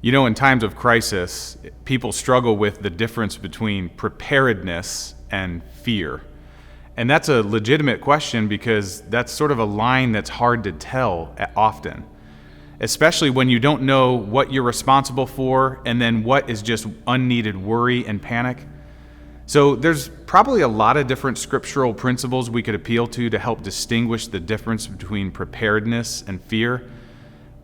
In times of crisis, people struggle with the difference between preparedness and fear. And that's a legitimate question because that's sort of a line that's hard to tell often, especially when you don't know what you're responsible for and then what is just unneeded worry and panic. So there's probably a lot of different scriptural principles we could appeal to help distinguish the difference between preparedness and fear.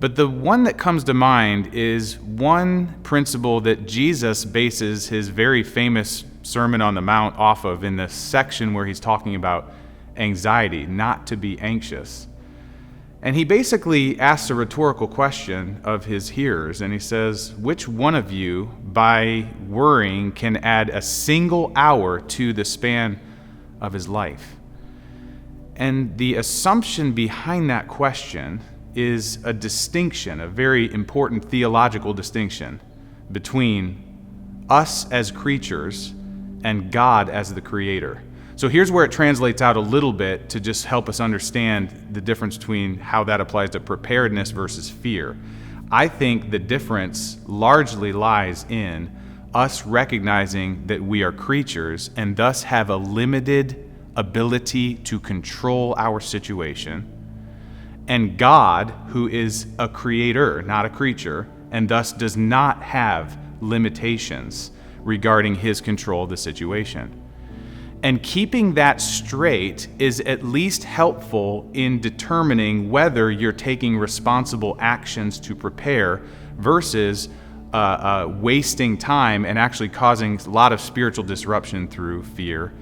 But the one that comes to mind is one principle that Jesus bases his very famous Sermon on the Mount off of in this section where he's talking about anxiety, not to be anxious. And he basically asks a rhetorical question of his hearers, and he says, which one of you, by worrying, can add a single hour to the span of his life? And the assumption behind that question is a distinction, a very important theological distinction between us as creatures and God as the creator. So here's where it translates out a little bit to just help us understand the difference between how that applies to preparedness versus fear. I think the difference largely lies in us recognizing that we are creatures and thus have a limited ability to control our situation, and God, who is a creator, not a creature, and thus does not have limitations regarding his control of the situation. And keeping that straight is at least helpful in determining whether you're taking responsible actions to prepare versus wasting time and actually causing a lot of spiritual disruption through fear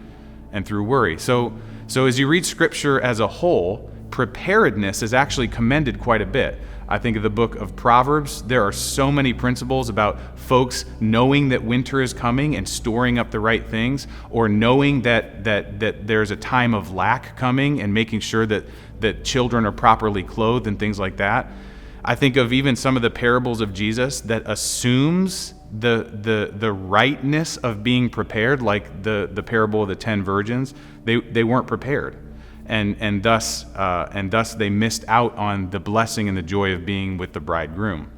and through worry. So as you read Scripture as a whole, preparedness is actually commended quite a bit. I think of the book of Proverbs. There are so many principles about folks knowing that winter is coming and storing up the right things, or knowing that there's a time of lack coming and making sure that children are properly clothed and things like that. I think of even some of the parables of Jesus that assumes the rightness of being prepared, like the parable of the 10 virgins. They weren't prepared. And thus they missed out on the blessing and the joy of being with the bridegroom.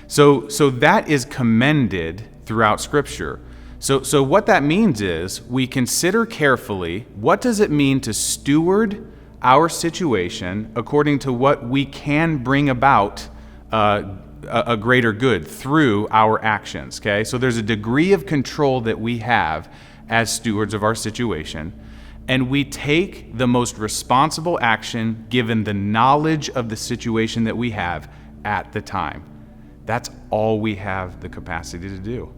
So that is commended throughout Scripture. So what that means is we consider carefully what does it mean to steward our situation according to what we can bring about a greater good through our actions. Okay, so there's a degree of control that we have as stewards of our situation. And we take the most responsible action given the knowledge of the situation that we have at the time. That's all we have the capacity to do.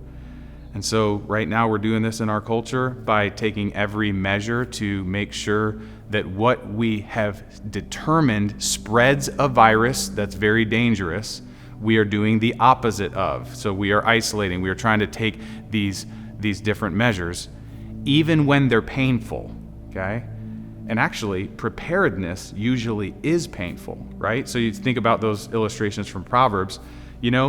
And so right now we're doing this in our culture by taking every measure to make sure that what we have determined spreads a virus that's very dangerous, we are doing the opposite of. So we are isolating. We are trying to take these different measures, even when they're painful. Okay? And actually, preparedness usually is painful, right? So you think about those illustrations from Proverbs.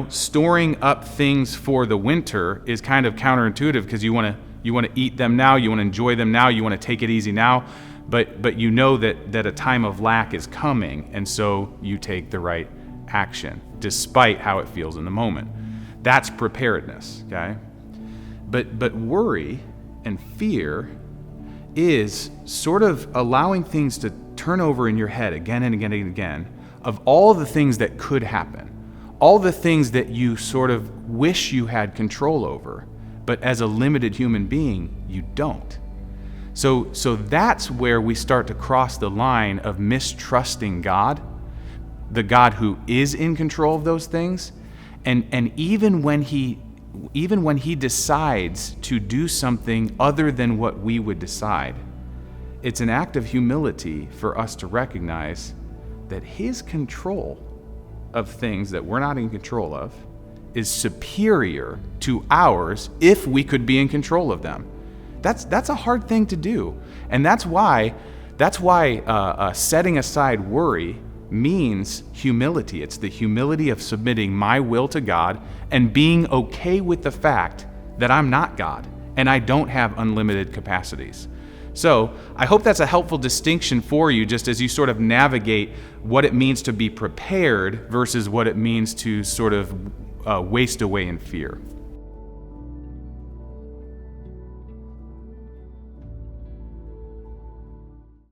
Storing up things for the winter is kind of counterintuitive because you want to eat them now, you want to enjoy them now, you want to take it easy now, but you know that a time of lack is coming, and so you take the right action despite how it feels in the moment. That's preparedness, okay? But worry and fear is sort of allowing things to turn over in your head again and again and again of all the things that could happen, all the things that you sort of wish you had control over, but as a limited human being, you don't. So that's where we start to cross the line of mistrusting God, the God who is in control of those things, and even when he decides to do something other than what we would decide, it's an act of humility for us to recognize that his control of things that we're not in control of is superior to ours if we could be in control of them. That's a hard thing to do. And that's why setting aside worry means humility. It's the humility of submitting my will to God and being okay with the fact that I'm not God and I don't have unlimited capacities. So I hope that's a helpful distinction for you just as you sort of navigate what it means to be prepared versus what it means to sort of waste away in fear.